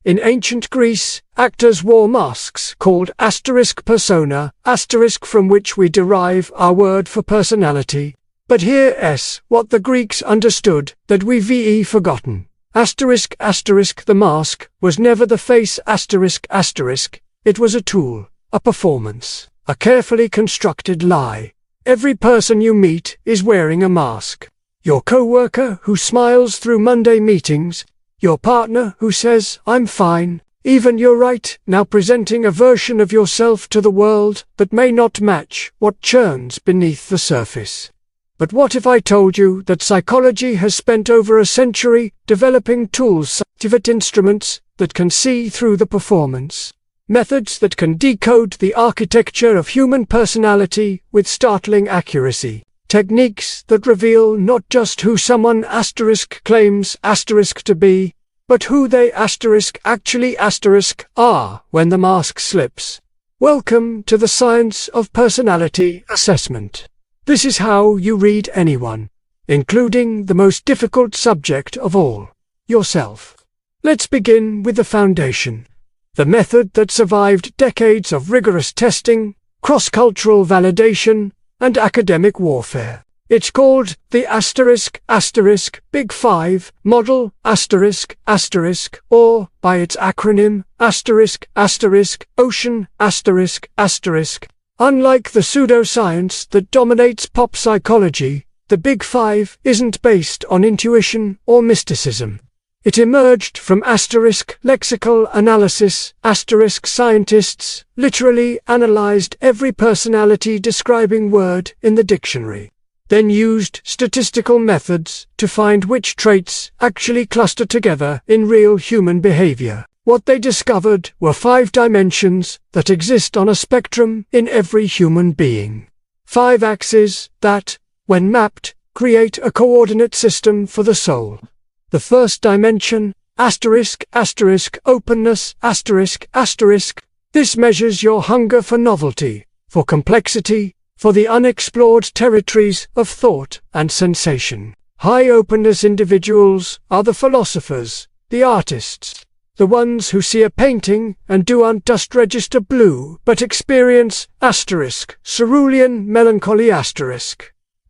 In ancient Greece, actors wore masks called persona, from which we derive our word for personality. But here's what the Greeks understood that we've forgotten. The mask was never the face it was a tool, a performance, a carefully constructed lie. Every person you meet is wearing a mask. Your co-worker who smiles through Monday meetings, your partner who says, "I'm fine," even you're right now presenting a version of yourself to the world that may not match what churns beneath the surface. But what if I told you that psychology has spent over a century developing tools, scientific instruments that can see through the performance? Methods that can decode the architecture of human personality with startling accuracy. Techniques that reveal not just who someone claims to be, but who they actually are when the mask slips. Welcome to the science of personality assessment. This is how you read anyone, including the most difficult subject of all, yourself. Let's begin with the foundation. The method that survived decades of rigorous testing, cross-cultural validation, and academic warfare. It's called the Big Five model or, by its acronym, Ocean Unlike the pseudoscience that dominates pop psychology, the Big Five isn't based on intuition or mysticism. It emerged from lexical analysis. Scientists literally analyzed every personality-describing word in the dictionary, then used statistical methods to find which traits actually cluster together in real human behavior. What they discovered were 5 dimensions that exist on a spectrum in every human being. 5 axes that, when mapped, create a coordinate system for the soul. The first dimension, openness, this measures your hunger for novelty, for complexity, for the unexplored territories of thought and sensation. High openness individuals are the philosophers, the artists, the ones who see a painting and don't just register blue, but experience cerulean melancholy.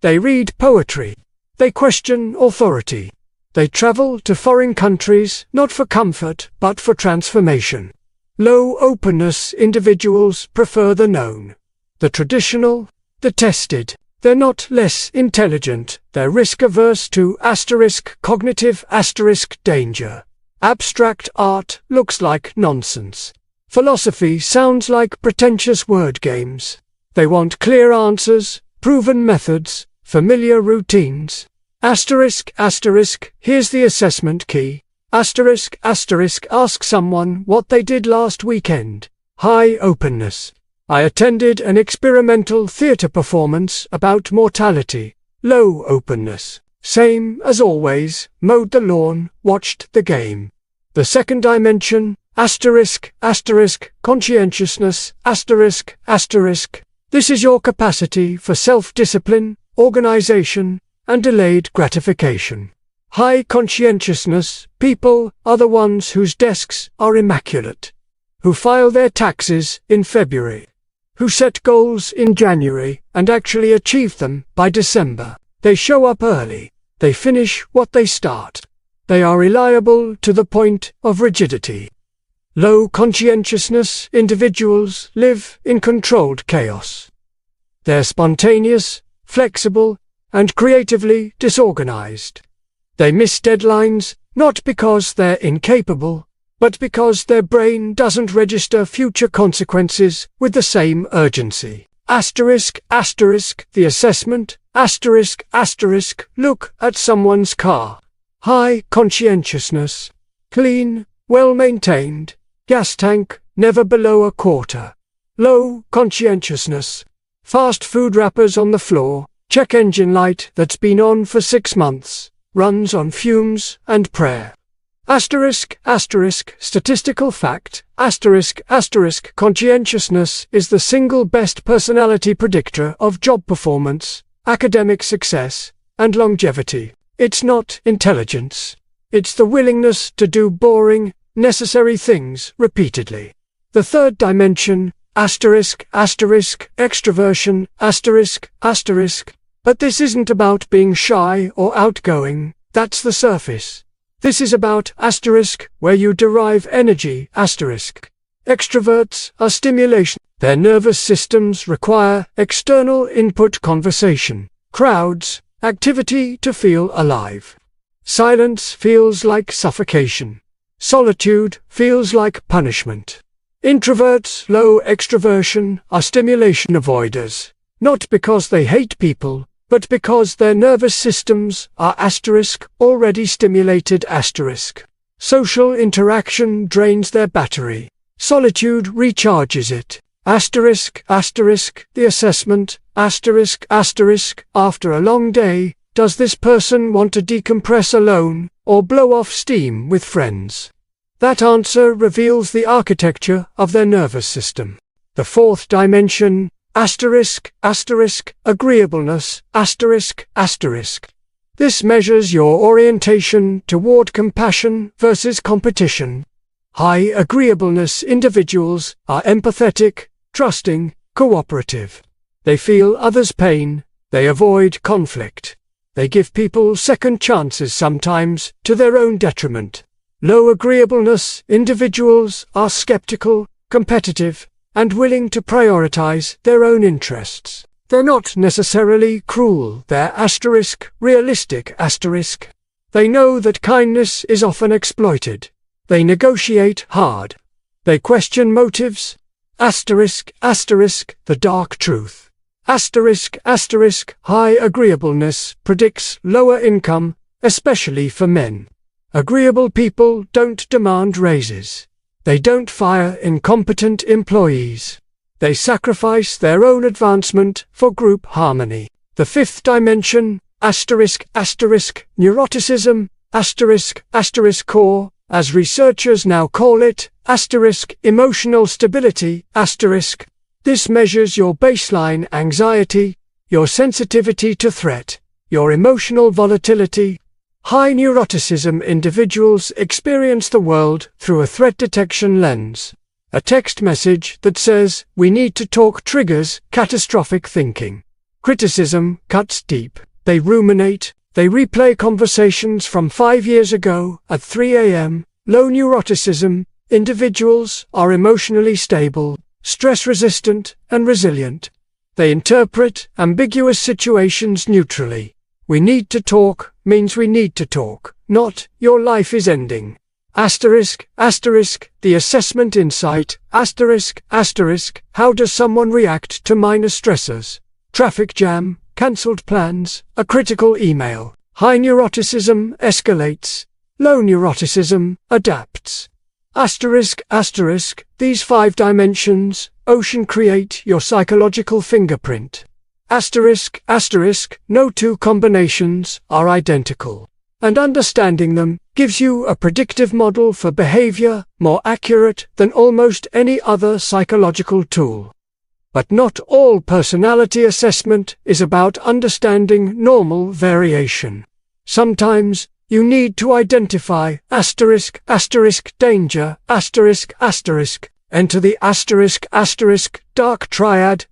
They read poetry. They question authority. They travel to foreign countries not for comfort but for transformation. Low openness individuals prefer the known, the traditional, the tested. They're not less intelligent, they're risk-averse to cognitive danger. Abstract art looks like nonsense. Philosophy sounds like pretentious word games. They want clear answers, proven methods, familiar routines. Here's the assessment key. Ask someone what they did last weekend. High openness. I attended an experimental theater performance about mortality. Low openness. Same as always, mowed the lawn, watched the game. The second dimension, conscientiousness, This is your capacity for self-discipline, organization, and delayed gratification. High conscientiousness people are the ones whose desks are immaculate, who file their taxes in February, who set goals in January and actually achieve them by December. They show up early. They finish what they start. They are reliable to the point of rigidity. Low conscientiousness individuals live in controlled chaos. They're spontaneous, flexible, and creatively disorganized. They miss deadlines, not because they're incapable, but because their brain doesn't register future consequences with the same urgency. The assessment, look at someone's car. High conscientiousness. Clean, well-maintained, gas tank, never below a quarter. Low conscientiousness. Fast food wrappers on the floor, check engine light that's been on for 6 months, runs on fumes and prayer. Statistical fact, conscientiousness is the single best personality predictor of job performance, academic success, and longevity. It's not intelligence. It's the willingness to do boring, necessary things repeatedly. The third dimension, extroversion, but this isn't about being shy or outgoing, that's the surface. This is about where you derive energy, Extroverts are stimulation. Their nervous systems require external input, conversation, crowds, activity to feel alive. Silence feels like suffocation. Solitude feels like punishment. Introverts, low extroversion, are stimulation avoiders, not because they hate people, but because their nervous systems are already stimulated. Social interaction drains their battery. Solitude recharges it. The assessment, after a long day, does this person want to decompress alone, or blow off steam with friends? That answer reveals the architecture of their nervous system. The fourth dimension, agreeableness, This measures your orientation toward compassion versus competition. High agreeableness individuals are empathetic, trusting, cooperative. They feel others' pain, they avoid conflict. They give people second chances, sometimes to their own detriment. Low agreeableness individuals are skeptical, competitive, and willing to prioritize their own interests. They're not necessarily cruel, they're realistic. They know that kindness is often exploited. They negotiate hard. They question motives. The dark truth. High agreeableness predicts lower income, especially for men. Agreeable people don't demand raises. They don't fire incompetent employees. They sacrifice their own advancement for group harmony. The fifth dimension, neuroticism, core, as researchers now call it, emotional stability, This measures your baseline anxiety, your sensitivity to threat, your emotional volatility. High neuroticism individuals experience the world through a threat detection lens. A text message that says, "We need to talk" triggers catastrophic thinking. Criticism cuts deep. They ruminate. They replay conversations from 5 years ago at 3 a.m. Low neuroticism individuals are emotionally stable, stress-resistant, and resilient. They interpret ambiguous situations neutrally. "We need to talk" means we need to talk, not "your life is ending." The assessment insight, how does someone react to minor stressors? Traffic jam, cancelled plans, a critical email. High neuroticism escalates. Low neuroticism adapts. These 5 dimensions, ocean, create your psychological fingerprint. No two combinations are identical, and understanding them gives you a predictive model for behavior more accurate than almost any other psychological tool. But not all personality assessment is about understanding normal variation. Sometimes you need to identify danger, enter the dark triad,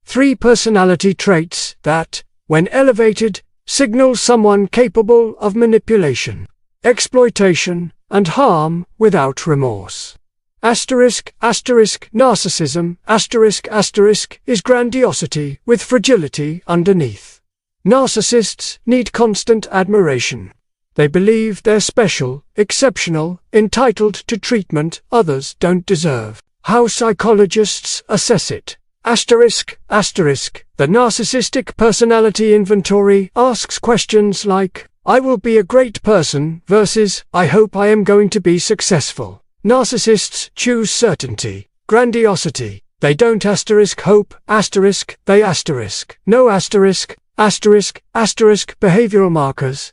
3 personality traits that, when elevated, signal someone capable of manipulation, exploitation, and harm without remorse. Narcissism, is grandiosity with fragility underneath. Narcissists need constant admiration. They believe they're special, exceptional, entitled to treatment others don't deserve. How psychologists assess it. The narcissistic personality inventory asks questions like, "I will be a great person" versus "I hope I am going to be successful." Narcissists choose certainty, grandiosity. They don't hope, they no behavioral markers,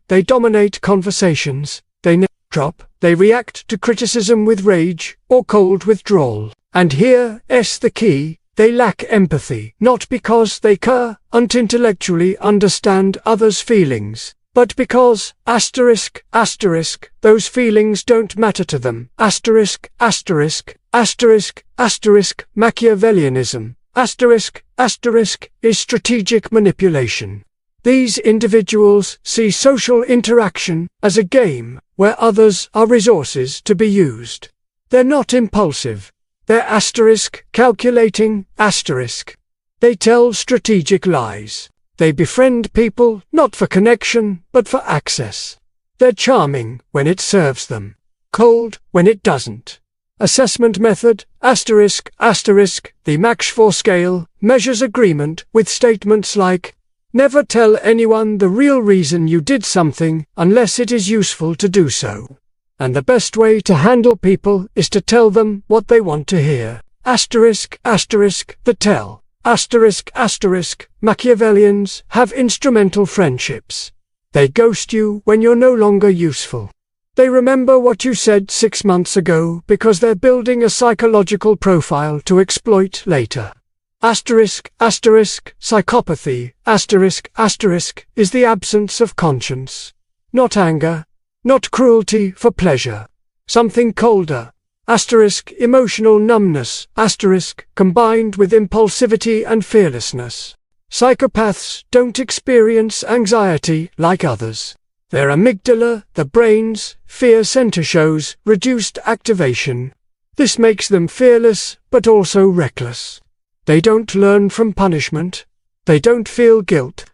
they dominate conversations, they drop, they react to criticism with rage or cold withdrawal. And here's the key, they lack empathy, not because they can't intellectually understand others' feelings, but because, asterisk, asterisk, those feelings don't matter to them, asterisk, asterisk, asterisk, asterisk, Machiavellianism, asterisk, asterisk, is strategic manipulation. These individuals see social interaction as a game where others are resources to be used. They're not impulsive. They're asterisk, calculating, asterisk. They tell strategic lies. They befriend people not for connection, but for access. They're charming when it serves them, cold when it doesn't. Assessment method, asterisk, asterisk, the Mach 4 scale measures agreement with statements like, never tell anyone the real reason you did something unless it is useful to do so. And the best way to handle people is to tell them what they want to hear. Asterisk, asterisk, the tell. Asterisk, asterisk, Machiavellians have instrumental friendships. They ghost you when you're no longer useful. They remember what you said 6 months ago because they're building a psychological profile to exploit later. Asterisk, asterisk, psychopathy, asterisk, asterisk, is the absence of conscience. Not anger, not cruelty for pleasure. Something colder. Asterisk, emotional numbness, asterisk, combined with impulsivity and fearlessness. Psychopaths don't experience anxiety like others. Their amygdala, the brain's fear center, shows reduced activation. This makes them fearless, but also reckless. They don't learn from punishment. They don't feel guilt.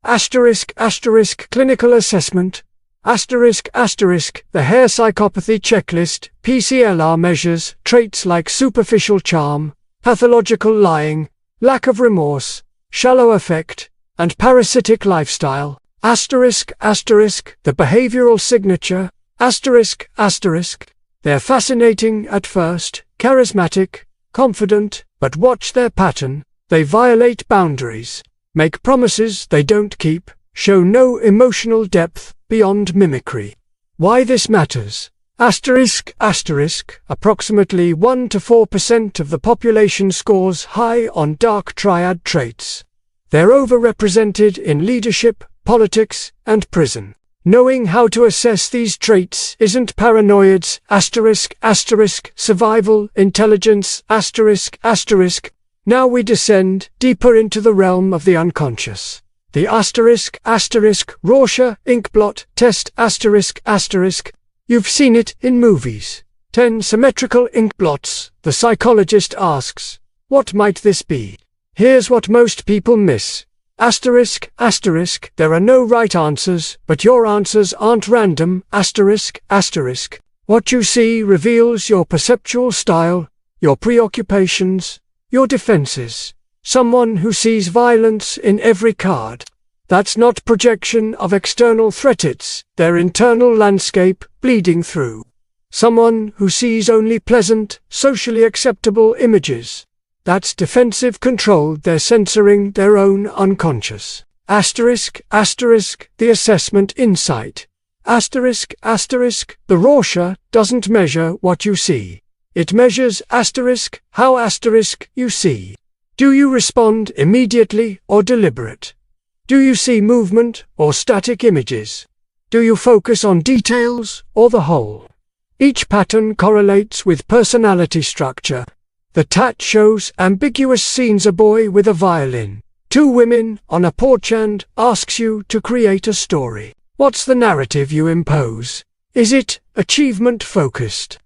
Asterisk, asterisk, clinical assessment. Asterisk, asterisk, the Hare Psychopathy Checklist, PCLR measures traits like superficial charm, pathological lying, lack of remorse, shallow affect, and parasitic lifestyle. Asterisk, asterisk, the behavioral signature. Asterisk, asterisk, they're fascinating at first, charismatic, confident, but watch their pattern. They violate boundaries, make promises they don't keep, show no emotional depth beyond mimicry. Why this matters? Asterisk, asterisk, approximately 1 to 4% of the population scores high on dark triad traits. They're overrepresented in leadership, politics, and prison. Knowing how to assess these traits isn't paranoids, asterisk, asterisk, survival, intelligence, asterisk, asterisk. Now we descend deeper into the realm of the unconscious. The asterisk, asterisk, Rorschach Inkblot test, asterisk, asterisk. You've seen it in movies. 10 symmetrical inkblots. The psychologist asks, what might this be? Here's what most people miss. Asterisk, asterisk, there are no right answers, but your answers aren't random, asterisk, asterisk. What you see reveals your perceptual style, your preoccupations, your defenses. Someone who sees violence in every card. That's not projection of external threat, it's their internal landscape bleeding through. Someone who sees only pleasant, socially acceptable images. That's defensive control, they're censoring their own unconscious. Asterisk, asterisk, the assessment insight. Asterisk, asterisk, the Rorschach doesn't measure what you see. It measures asterisk, how asterisk you see. Do you respond immediately or deliberate? Do you see movement or static images? Do you focus on details or the whole? Each pattern correlates with personality structure. The tat shows ambiguous scenes: a boy with a violin, 2 women on a porch, and asks you to create a story. What's the narrative you impose? Is it achievement-focused?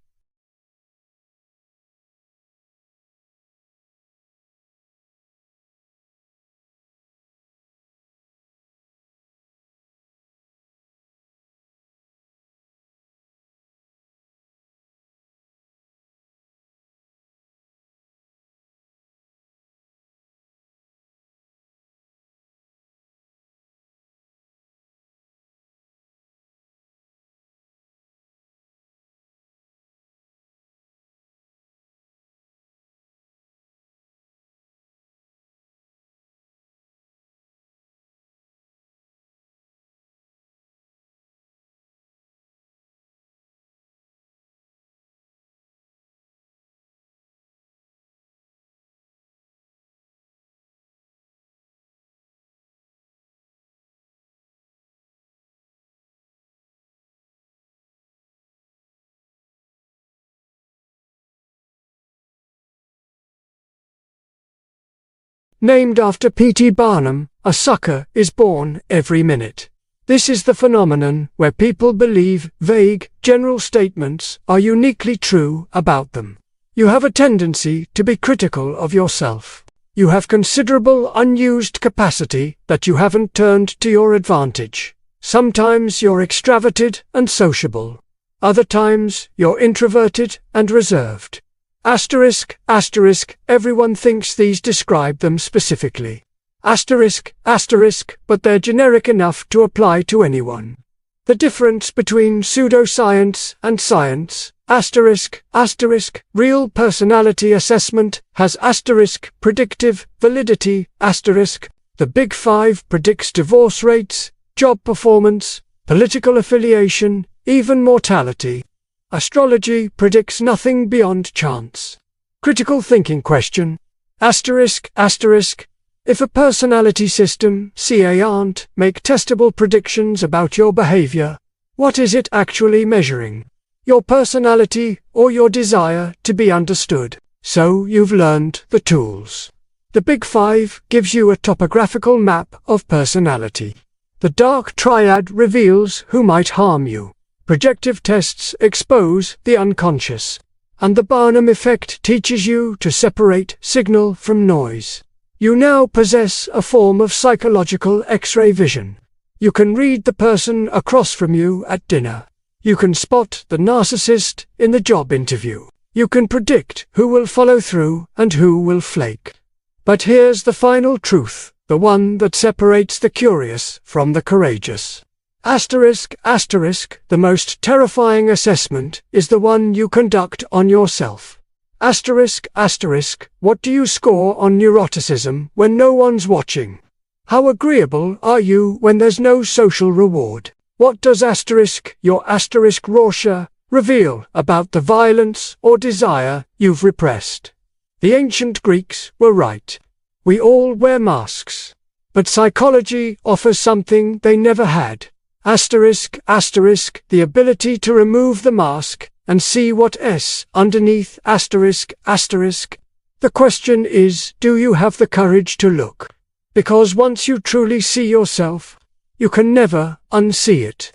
Named after P.T. Barnum, a sucker is born every minute. This is the phenomenon where people believe vague, general statements are uniquely true about them. You have a tendency to be critical of yourself. You have considerable unused capacity that you haven't turned to your advantage. Sometimes you're extroverted and sociable. Other times you're introverted and reserved. Asterisk, asterisk, everyone thinks these describe them specifically. Asterisk, asterisk, but they're generic enough to apply to anyone. The difference between pseudoscience and science, asterisk, asterisk, real personality assessment, has asterisk, predictive validity, asterisk, the Big Five predicts divorce rates, job performance, political affiliation, even mortality. Astrology predicts nothing beyond chance. Critical thinking question. Asterisk, asterisk. If a personality system, CA, make testable predictions about your behavior, what is it actually measuring? Your personality or your desire to be understood? So you've learned the tools. The Big Five gives you a topographical map of personality. The dark triad reveals who might harm you. Projective tests expose the unconscious. And the Barnum effect teaches you to separate signal from noise. You now possess a form of psychological X-ray vision. You can read the person across from you at dinner. You can spot the narcissist in the job interview. You can predict who will follow through and who will flake. But here's the final truth, the one that separates the curious from the courageous. Asterisk, asterisk, the most terrifying assessment is the one you conduct on yourself. Asterisk, asterisk, what do you score on neuroticism when no one's watching? How agreeable are you when there's no social reward? What does asterisk, your asterisk Rorschach, reveal about the violence or desire you've repressed? The ancient Greeks were right. We all wear masks. But psychology offers something they never had. Asterisk, asterisk, the ability to remove the mask and see what's underneath, asterisk, asterisk. The question is, do you have the courage to look? Because once you truly see yourself, you can never unsee it.